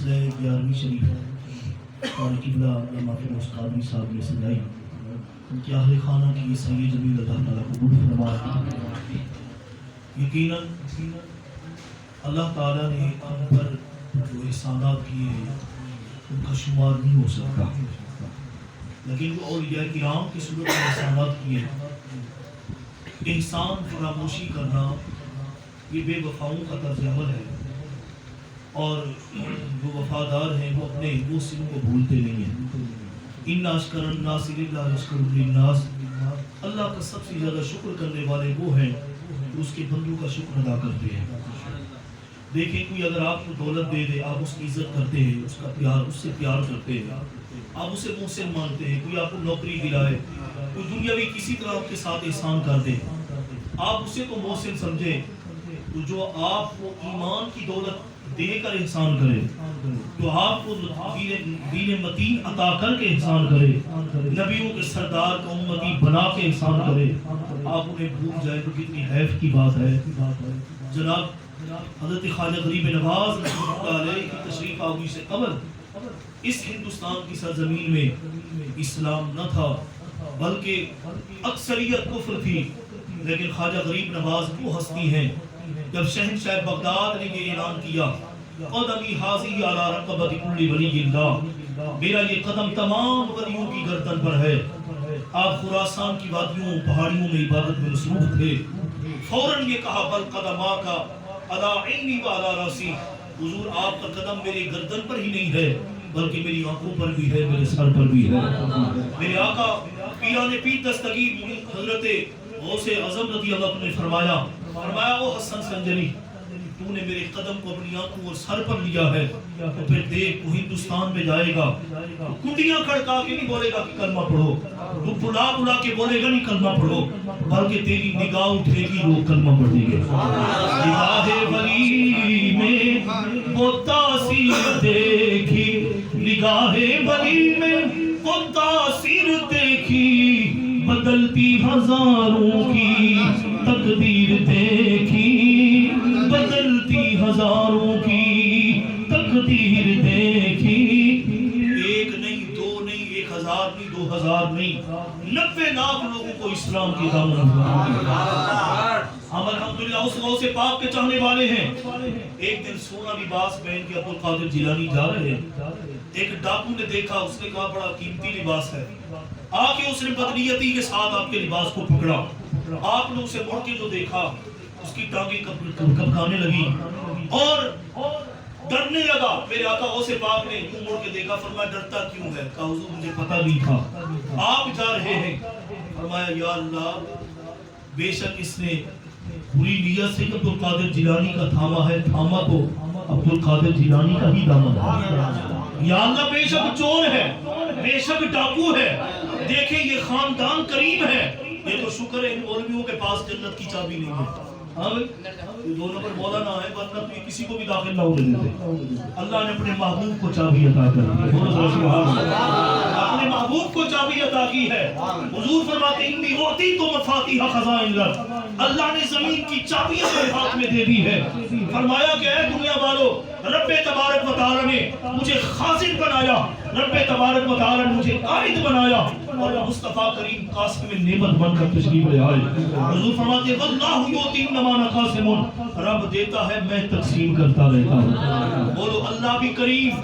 سلسلہ 11ویں شریف اور قبلہ علامہ فیروز قادری صاحب نے سجائی، ان کے اہل خانہ کی یہ سید جمیل اللہ تعالیٰ قبول فرمائے۔ یقیناً اللہ تعالیٰ نے ہم پر جو احسانات کیے ہیں ان کا شمار نہیں ہو سکتا، لیکن وہ اولیاء کرام کی صورت میں احسانات کیے ہیں۔ احسان فراموشی کرنا یہ بے وفاؤں کا طرز عمل ہے، اور جو وفادار ہیں وہ اپنے محسنوں کو بھولتے نہیں ہیں۔ ان اشکر الناس للہ یشکر للناس، اللہ کا سب سے زیادہ شکر کرنے والے وہ ہیں جو اس کے بندوں کا شکر ادا کرتے ہیں۔ دیکھیں کوئی اگر آپ کو دولت دے دے، آپ اس کی عزت کرتے ہیں، اس کا پیار، اس سے پیار کرتے ہیں، آپ اسے محسن مانتے ہیں۔ کوئی آپ کو نوکری دلائے، کوئی دنیاوی کسی طرح کے ساتھ احسان کر دے، آپ اسے تو محسن سمجھیں۔ تو جو آپ کو ایمان کی دولت دے کر احسان کرے، جو آپ کو دین متین عطا کر کے احسان کرے، نبیوں کے سردار کو امتی بنا کے احسان کرے، آپ انہیں بھول جائے تو کتنی حیف کی بات ہے۔ جناب حضرت خواجہ غریب نواز رحمۃ اللہ علیہ کی تشریف آوری سے قبل اس ہندوستان کی سرزمین میں اسلام نہ تھا، بلکہ اکثریت کفر تھی، لیکن خواجہ غریب نواز وہ ہستی ہیں جب شہنشاہ بغداد نے یہ اعلان کیا، قدمی حاضی علی رقبت کل ولی اللہ، میرا یہ قدم تمام ولیوں کی گردن پر ہے۔ آپ خراسان کی وادیوں پہاڑیوں میں عبادت میں مصروف تھے، فوراً یہ کہا بل قدما کا علی عینی و علی راسی، حضور آپ کا قدم میرے گردن پر ہی نہیں ہے بلکہ میری آنکھوں پر بھی ہے، میرے سر پر بھی ہے۔ میرے آقا پیران پیر دستگیر حضرت غوث اعظم رضی اللہ عنہ نے فرمایا او حسن سنجری، تو نے میرے قدم کو اپنی آنکھوں اور سر پر لیا ہے، تو پھر دیکھ تو ہندوستان میں جائے گا، تو کنڈیاں کھڑکا کے نہیں بولے گا کہ کلمہ پڑھو، تو بلا بلا کے بولے گا نہیں کلمہ پڑھو، بلکہ تیری نگاہ اٹھے گی وہ کلمہ پڑھیں گے۔ نگاہ ولی میں وہ تاثیر دیکھی، نگاہ ولی میں وہ تاثیر دیکھی، بدلتی ہزاروں کی تقدیر دیکھی، بدلتی ہزاروں کی تقدیر دیکھی۔ ایک نہیں، دو نہیں، 1000 نہیں، 2000 نہیں، 90 لاکھ لوگوں کو اسلام کی دعوت ہم الحمدللہ اس غوث پاک کے چاہنے والے ہیں۔ ایک دن سونا لباس پہن کے عبدالقادر جیلانی جا رہے ہیں، ایک ڈاکو نے دیکھا، اس نے کہا بڑا قیمتی لباس ہے، آ کے اس نے بدنیتی کے ساتھ آپ کے لباس کو پکڑا۔ آپ نے اسے مڑ کے جو دیکھا، اس کی ٹانگیں کپکانے لگی اور ڈرنے لگا۔ میرے آقا غوث پاک نے یوں مڑ کے دیکھا، فرمایا ڈرتا کیوں ہے؟ کہا حضور مجھے پتہ نہیں تھا آپ جا رہے ہیں۔ فرمایا یا اللہ، بے شک اس نے پوری نیت سے عبدالقادر جیلانی کا تھاما ہے، تھاما تو عبدالقادر جیلانی کا ہی دامن ہے۔ یا اللہ بے شک چور ہے، بے شک ڈاکو ہے، دیکھیں یہ خاندان کریم ہے، یہ تو شکر ہے ان مولویوں کے پاس جنت کی چابی نہیں ہے۔ یہ دو نمبر مولا نہ ہے، ورنہ تو یہ کسی کو بھی داخل نہ ہونے دیتے۔ اللہ نے اپنے محبوب کو چابی عطا کر دی، اپنے محبوب کو چابی عطا کی ہے۔ حضور فرماتے ہیں انی اعطیت مفاتیح خزائن الارض، اللہ نے زمین کی چابیاں میرے ہاتھ میں دے دی ہے۔ فرمایا کہ اے دنیا والو، رب تبارک و تعالی نے مجھے خازن بنایا، رب تبارک و تعالی نے مجھے قائد بنایا، اور مصطفیٰ کریم قاسم نعمت بن کر تشریف لے آئے۔ حضور فرماتے ہیں واللہ یؤتی انما انا قاسم، رب دیتا ہے میں تقسیم کرتا رہتا ہوں۔ بولو اللہ بھی کریم،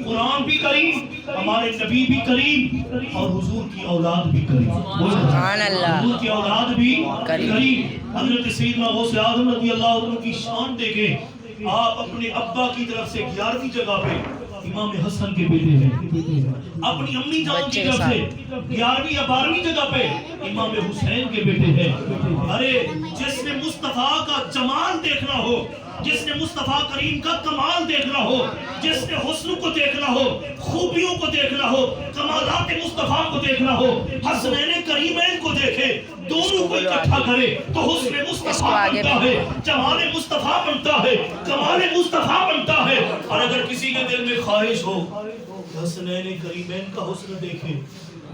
قرآن بھی کریم، ہمارے نبی بھی کریم، اور حضور کی اولاد بھی کریم۔ سبحان اللہ، حضور کی اولاد بھی کریم۔ حضرت سیدنا غوث اعظم رضی اللہ عنہ کی شان دیکھیں، آپ اپنے ابا کی طرف سے 11ویں جگہ پہ امام حسن کے بیٹے ہیں، اپنی امی جان کی طرف سے 11ویں یا 12ویں جگہ پہ امام حسین کے بیٹے ہیں۔ ارے جس نے مصطفیٰ کا جمال دیکھنا ہو، جس نے مصطفیٰ کریم کا کمال دیکھنا ہو، جس نے حسن کو دیکھنا ہو، خوبیوں کو دیکھنا ہو، کمالات مصطفیٰ کو دیکھنا ہو، حسنین کریمین کو دیکھے، دونوں کو اکٹھا کرے تو حسن مصطفیٰ بنتا ہے، جمال مصطفیٰ بنتا ہے، کمال مصطفیٰ بنتا ہے۔ اور اگر کسی کے دل میں خواہش ہو حسنین کریمین کا حسن دیکھے،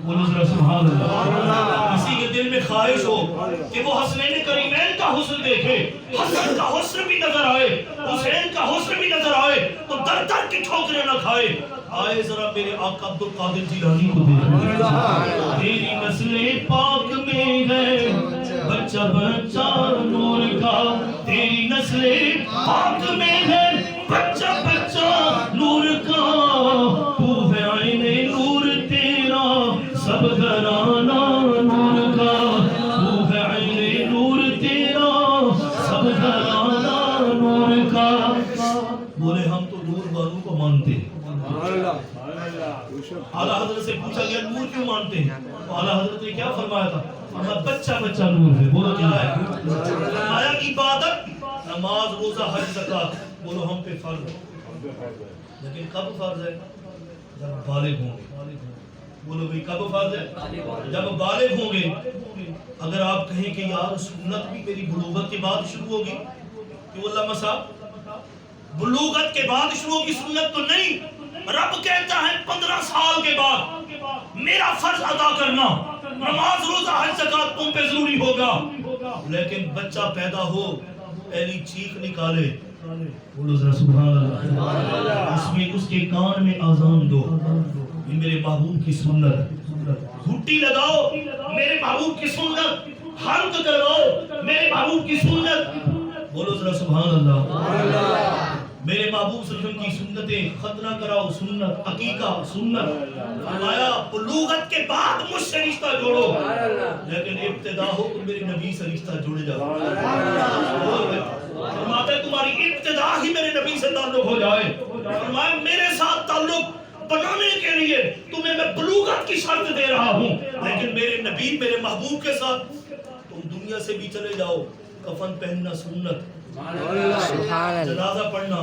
بولو ذرا سبحان اللہ. کسی کے دل میں خواہش ہو کہ وہ حسنین کریمین کا حسن دیکھے, حسن کا حسن بھی نظر آئے, حسین کا حسن بھی نظر آئے, تو در در کی ٹھوکریں نہ کھائے, آئے ذرا میرے آقا عبد القادر جیلانی کو دیکھیں. تیری نسل پاک میں ہے بچہ بچہ نور کا, تیری نسل پاک میں ہے بچہ بچہ نور کا, تو ہے عین نور تیرا سب گھرانہ نور کا, تو ہے عین نور تیرا سب گھرانہ نور کا. بولے ہم تو نور والوں کو مانتے ہیں. اعلیٰ حضرت سے پوچھا گیا نور کیوں مانتے ہیں, تو اعلیٰ حضرت نے کیا فرمایا تھا, فرمایا بچہ بچہ نور ہے. بولو کیا ہے, فرمایا عبادت نماز روزہ حج زکات بولو ہم پہ فرض ہے, لیکن کب فرض ہے, جب بالغ ہوں گے. بولو بھئی کب فرض ہے, جب بالغ ہوں گے. اگر آپ کہیں کہ یار سنت بھی میری بلوغت کے بعد شروع ہوگی, کہ اللہ مسا بلوغت کے بعد شروع ہوگی سنت تو نہیں, رب کہتا ہے 15 سال کے بعد میرا فرض ادا کرنا, نماز روزہ حج زکات تم پہ ضروری ہوگا. لیکن بچہ پیدا ہو پہلی چیخ نکالے, بولو ذرا سبحان اللہ, اس میں اس کے کان میں اذان دو, یہ میرے محبوب کی سنت, گھٹی لگاؤ میرے محبوب کی سنت, حلق کرواؤ میرے محبوب کی سنت. بولو ذرا سبحان اللہ. میرے محبوب صلی اللہ علیہ وسلم کی سنتیں ختنہ کراؤ سنت, عقیقہ سنت. فرمایا بلوغت کے بعد مجھ سے رشتہ جوڑو, لیکن ابتدا ہو تو میرے نبی سے رشتہ جوڑے جاؤ. فرماتے تمہاری ابتدا ہی میرے نبی سے تعلق ہو جائے. فرمایا میرے ساتھ تعلق بنانے کے لیے تمہیں میں بلوغت کی شرط دے رہا ہوں, لیکن میرے نبی میرے محبوب کے ساتھ تم دنیا سے بھی چلے جاؤ. کفن پہننا سنت, جنازہ پڑھنا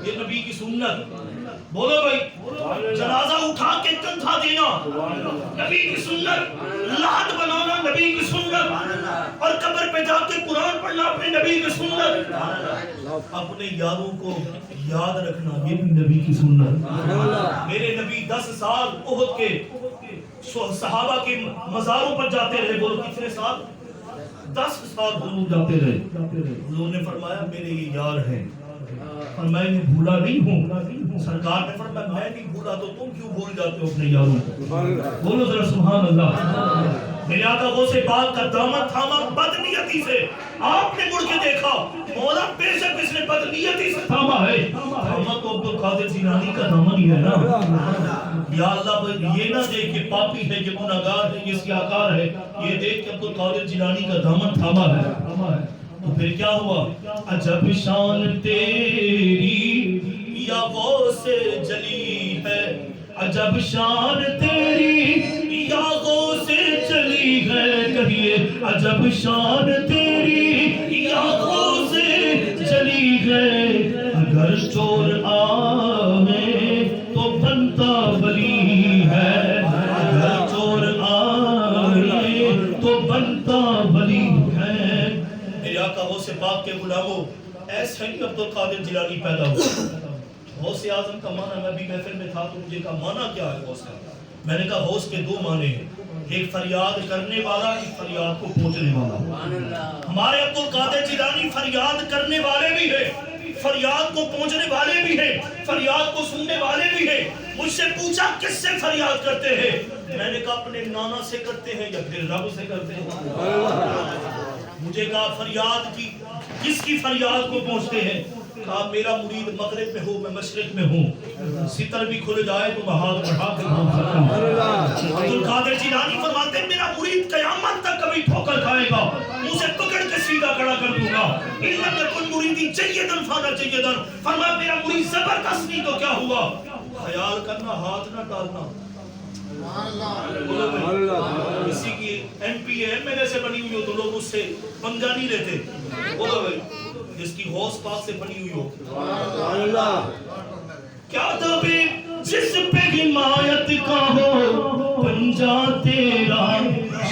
یہ نبی کی سنت. بولو بھائی, جنازہ اٹھا کے کندھا دینا نبی کی سنت, لحد بنانا نبی کی سنت, اور قبر پہ جا کے قرآن پڑھنا اپنے نبی کی سنت, اپنے یاروں کو یاد رکھنا یہ بھی نبی کی سنت. میرے نبی 10 سال احد کے صحابہ کے مزاروں پر جاتے رہے. بولو کتنے سال, 10 سال حضور جاتے رہے. حضور نے فرمایا میرے یہ یار ہیں, اور میں انہیں بھولا نہیں ہوں. سرکار نے فرمایا میں نہیں بھولا تو تم کیوں بھول جاتے ہو اپنے یاروں کو. بولو ذرا سبحان اللہ. میرے آقا غوث پاک کا دامن تھاما بدنیتی سے, آپ نے مڑ کے دیکھا مولا بے شک اس نے بدنیتی سے تھاما ہے, تھاما تو عبد القادر جیلانی کا دامن ہی ہے نا. یا اللہ یہ نہ دیکھ کہ پاپی ہے, یہ گناہگار ہے, یہ سیاہکار ہے, یہ دیکھ کہ عبد القادر جیلانی کا دامن تھاما ہے. تو پھر کیا ہوا, عجب شان تیری یا غوث جلی ہے, عجب شان تیری یا غوث جلی ہے, کہیے عجب شان تیری یا غوث جلی ہے. اگر چور آئے تو بنتا ولی ہے, اگر چور آئے تو بنتا ولی ہے. میرے آقا غوث پاک کے غلاموں, ایسے ہی عبد القادر جیلانی پیدا ہوا. غوث اعظم کا معنی, میں بھی محفل میں تھا تو مجھے کہا معنی کیا ہے غوث کا. میں نے کہا غوث کے 2 معنی ہیں, ایک فریاد کرنے والا, ایک فریاد کو پہنچنے والا. ہمارے عبد القادر جیلانی فریاد کرنے والے بھی ہیں, فریاد کو پہنچنے والے بھی ہیں, فریاد کو سننے والے بھی ہیں. مجھ سے پوچھا کس سے فریاد کرتے ہیں, میں نے کہا اپنے نانا سے کرتے ہیں یا پھر رب سے کرتے ہیں. مجھے کہا فریاد کی کس کی فریاد کو پہنچتے ہیں, کہا میرا مرید مغرب میں ہو میں مشرق میں ہوں, ستر بھی کھل جائے تو میں ہاتھ بڑھا کے پہنچ سکتا ہوں. عبد القادر جیلانی فرماتے ہیں میرا مرید قیامت تک کبھی ٹھوکر کھائے گا, اسے پکڑ کے سیدھا کھڑا کر دوں گا. ان لم یکن مریدی جیدن فانا جیدن, فرمایا میرا مرید زبردست نہیں تو کیا ہوا. خیال کرنا, ہاتھ نہ ڈالنا. کسی کی M P M L A سے بنی ہوئی ہو تو لوگ اس سے پنگا نہیں لیتے. بولو بھائی, جس کی غوث پاک سے بنی ہوئی ہو, کیا دبے جس پہ حمایت کا ہو پنجا تیرا,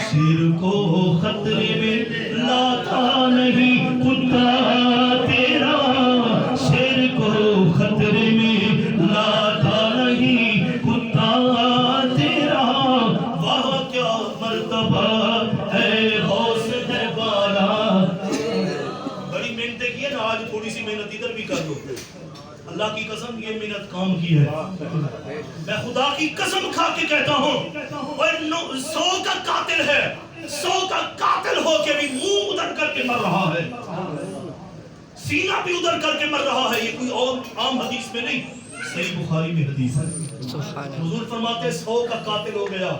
سر کو خطرے میں لاتا نہیں کتا تیرا, سر کو خطرے میں لاتا نہیں کتا تیرا, قسم یہ محنت کام کی ہے. میں خدا کی قسم کھا کے کہتا ہوں 100 کا قاتل ہے, 100 کا قاتل ہو کے بھی منہ ادھر کر کے مر رہا ہے, سینہ بھی ادھر کر کے مر رہا ہے. یہ کوئی اور عام حدیث میں نہیں, صحیح بخاری میں حدیث ہے. حضور فرماتے 100 کا قاتل ہو گیا,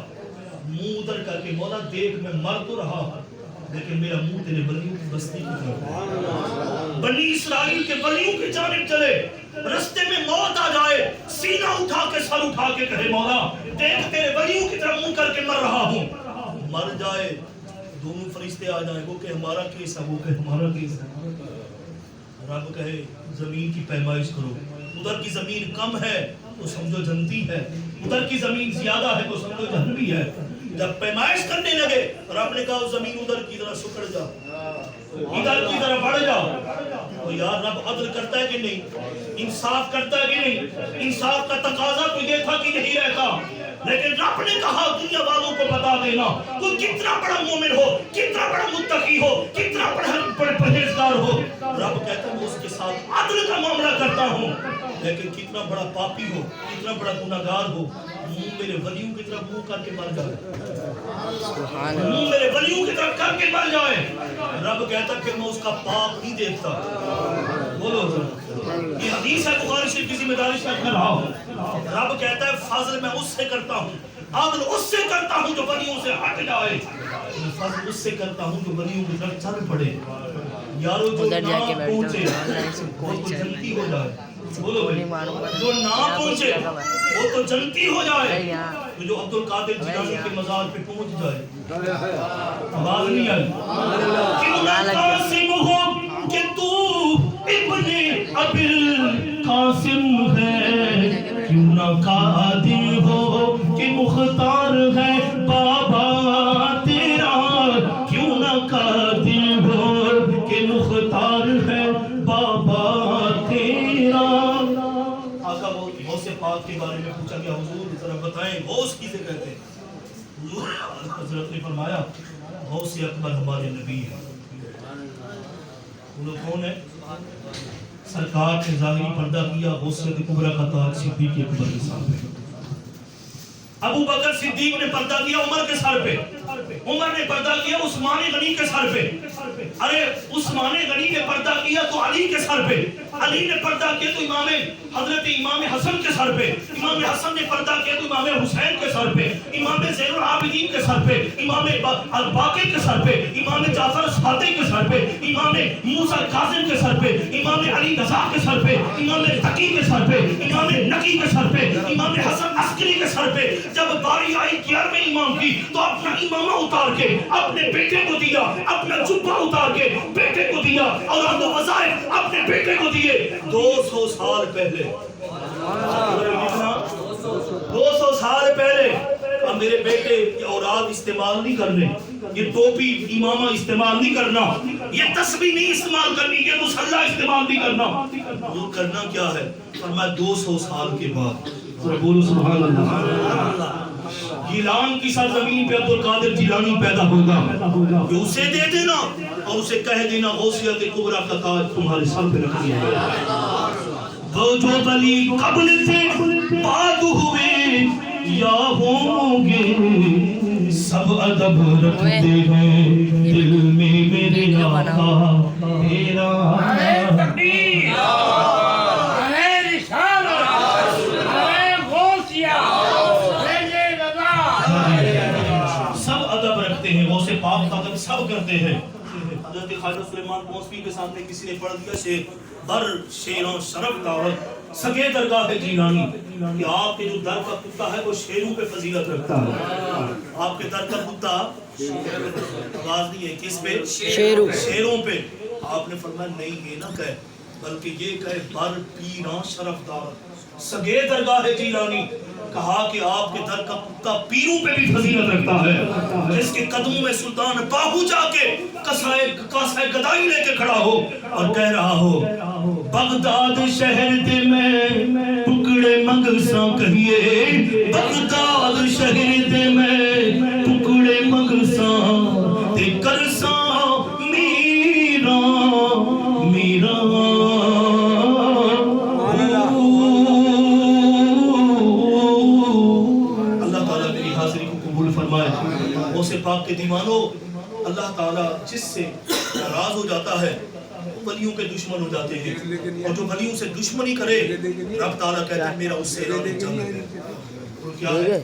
منہ ادھر کر کے, مولا دیکھ میں مر تو رہا لیکن میرا منہ تیرے ولیوں کی بستی کی طرف, بنی اسرائیل کے ولیوں کی جانب چلے, رستے میں موت آ جائے, سینہ اٹھا کے سر اٹھا کے کہے مولا دیکھ تیرے ولیوں کی طرف منہ کر کے مر رہا ہوں. مر جائے, دونوں فرشتے آ جائیں, وہ کہ ہمارا کیس ہے, وہ کہ ہمارا کیس ہے. رب کہے زمین کی پیمائش کرو, ادھر کی زمین کم ہے تو سمجھو جنتی ہے, ادھر کی زمین زیادہ ہے تو سمجھو جہنمی ہے. جب پیمائش کرنے لگے رب نے کہا زمین ادھر کی طرح سکڑ جا, ادھر کی طرح بڑھ جا. تو یار رب عدل کرتا ہے کہ نہیں, انصاف کرتا ہے کہ نہیں؟ انصاف کا تقاضا تو یہ تھا کہ نہیں رہتا, لیکن رب نے کہا دنیا والوں کو بتا دینا تو کتنا بڑا مومن ہو, کتنا بڑا متقی ہو, کتنا بڑا پرہیزگار ہو, رب کہتا ہے میں اس کے ساتھ عدل کا معاملہ کرتا ہوں. لیکن کتنا بڑا پاپی ہو, کتنا بڑا گناہگار ہو, منہ میرے ولیوں کی طرف منہ کر کے مر جائے, منہ میرے ولیوں کی طرف کر کے مر جائے, رب کہتا کہ میں اس کا پاپ نہیں دیکھتا. بولو یہ حدیث ہے بخاری شریف کی ذمہ داری سے کر رہا ہوں. رب کہتا ہے فضل میں اس سے کرتا ہوں, عدل اس سے کرتا ہوں جو ولیوں سے ہٹ جائے, فضل اس سے کرتا ہوں جو ولیوں کی طرف چل پڑے. یارو جو نہ پہنچے وہ تو جنتی ہو جائے. بولو بھائی جو نہ پہنچے وہ تو جنتی ہو جائے, تو جو عبد القادر جیلانی کے مزار پہ پہنچ جائے. آواز نہیں آئی. کیوں نہ قاسم ہو کہ تو ابن ابی القاسم ہے, کیوں نہ قادر ہو کہ مختار ہے بابا تیرا, کیوں نہ قادر ہو کہ مختار ہے بابا تیرا. آقا غوث پاک کے بارے میں پوچھا گیا حضور ذرا بتائیں غوث کسے کہتے ہیں؟ حضور حضرت نے فرمایا غوث اکبر ہمارے نبی ہیں. وہ لوگ کون ہیں؟ سرکار نے ظاہری پردہ کیا, غوثیت کبریٰ کا تاج صدیق اکبر کے ساتھ ہے. ابو بکر صدیق نے پردہ کیا عمر کے سر پہ, عمر نے پردہ کیا عثمان غنی کے سر پہ, ارے عثمان غنی نے پردہ کیا تو علی کے سر پہ, علی نے پردہ کیا تو حضرت امام حسن کے سر پہ, امام حسن نے پردہ کیا تو امام حسین کے سر پہ, امام زین العابدین کے سر پہ, امام الباقر کے سر پہ, امام جعفر صادق کے سر پہ, امام موسیٰ کاظم کے سر پہ, امام علی رضا کے سر پہ, امام تقی کے سر پہ, امام نقی کے سر پہ, امام حسن عسکری کے سر پہ. جب باری آئی 11ویں امام کی تو اپنا امامہ اتار کے اپنے بیٹے کو دیا, اپنا جبہ اتار کے بیٹے کو دیا, اور اپنے وظائف اپنے بیٹے کو دیے. 200 سال پہلے, 200 سال پہلے. اب میرے بیٹے یہ اوراد استعمال نہیں کرنے, یہ ٹوپی امامہ استعمال نہیں کرنا, یہ تسبیح نہیں استعمال کرنی, یہ مصلی استعمال نہیں کرنا. وہ کرنا کیا ہے؟ فرمایا 200 سال کے بعد. بولو سبحان اللہ. گیلان کی سرزمین پہ عبد القادر جیلانی پیدا ہوگا, یہ اسے دے دینا اور اسے کہہ دینا غوثیت کبریٰ کا تاج تمہارے سر پہ رکھ دیا. وہ جو ولی قبل سے بعد ہوئے یا ہوں گے, سب ادب رکھتے ہیں دل میں میرے آقا تیرا. پاک قدم سب کرتے ہیں. حضرت خواجہ سلیمان موسوی کے سامنے کسی نے پڑھ دیا شعر, بر شیروں شرف دعوت سگے درگاہ جیلانی, کہ آپ کے جو در کا کتا ہے وہ شیروں پہ فضیلت رکھتا ہے. آپ کے در کا کتا آواز نہیں ہے کس پہ؟ شیروں پہ. آپ نے فرمایا نہیں یہ نہ کہے بلکہ یہ کہے بر پیراں شرف دعوت سگے درگاہ جیلانی. کہا کہ آپ کے در کا کتا پیروں پہ بھی فضیلت رکھتا ہے, جس کے قدموں میں سلطان باہو جا کے کاسہ گدائی لے کے کھڑا ہو اور کہہ رہا ہو بغداد شہر دے میں ٹکڑے مگساں کہیے, بغداد شہر دے میں ٹکڑے مگساں تے کرساں میرا میرا. پاک کے دیوانوں، اللہ تعالیٰ جس سے ناراض ہو جاتا ہے وہ ولیوں کے دشمن ہو جاتے ہیں، اور جو ولیوں سے دشمنی کرے رب تعالیٰ کہتے ہیں میرا اس سے اعلان جنگ ہے۔ اور کیا ہے؟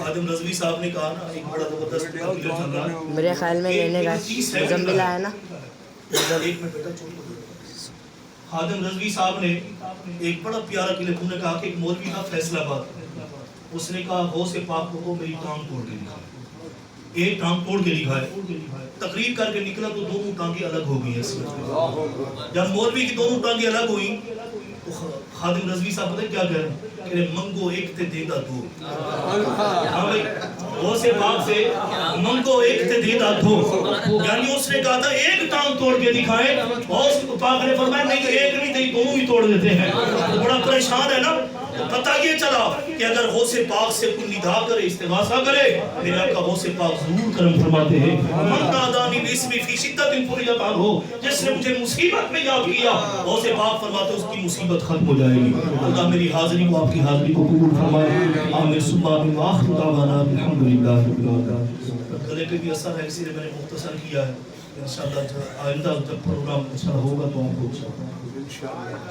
خادم رضوی صاحب نے کہا نا، ایک بڑا زبردست تقریر چل رہا ہے، میرے خیال میں لینے کا مزمل آیا نا، ایک میں بیٹا چھوڑ دو۔ خادم رضوی صاحب نے ایک بڑا پیارا کلپ، انہوں نے کہا کہ ایک مولوی تھا فیصل آباد، اس نے کہا غوث پاک کو میری ٹانگ توڑ کے دکھا، ایک ٹانگ توڑ کے دکھائے، تقریر کر کے نکلا تو دونوں ٹانگیں الگ ہو گئی ہیں۔ جب مولوی کی دونوں ٹانگیں الگ ہوئی تو خادم رضوی صاحب پتہ کیا کہہ رہے ہیں کہ منگو ایک تے دیدا دو۔ ہاں بھائی، غوث پاک سے منگو ایک تے دیدا دو، یعنی اس نے کہا تھا ایک ٹانگ توڑ کے دکھائے، غوث پاک نے فرمایا نہیں ایک نہیں دیں دونوں ہی توڑ دیتے ہیں۔ بڑا پریشان ہے نا، پتہ یہ چلا کہ اگر غوث پاک سے کوئی ندا کرے، استغاثہ کرے، میرے آقا غوث پاک ضرور کرم فرماتے ہیں۔ من نادانی باسمی فی شدت فرجت عنہ، جس نے مجھے مصیبت میں یاد کیا غوث پاک فرماتے ہیں اس کی مصیبت ختم ہو جائے گی۔ اللہ میری حاضری کو، آپ کی حاضری کو قبول فرمائے۔ آمین ثم آمین، وآخر دعوانا الحمدللہ رب العالمین۔ گلے پہ بھی اثر ہے، اسی لیے میں نے مختصر کیا ہے، انشاءاللہ آئندہ جب پروگرام اچھا ہوگا تو آپ کو انشاءاللہ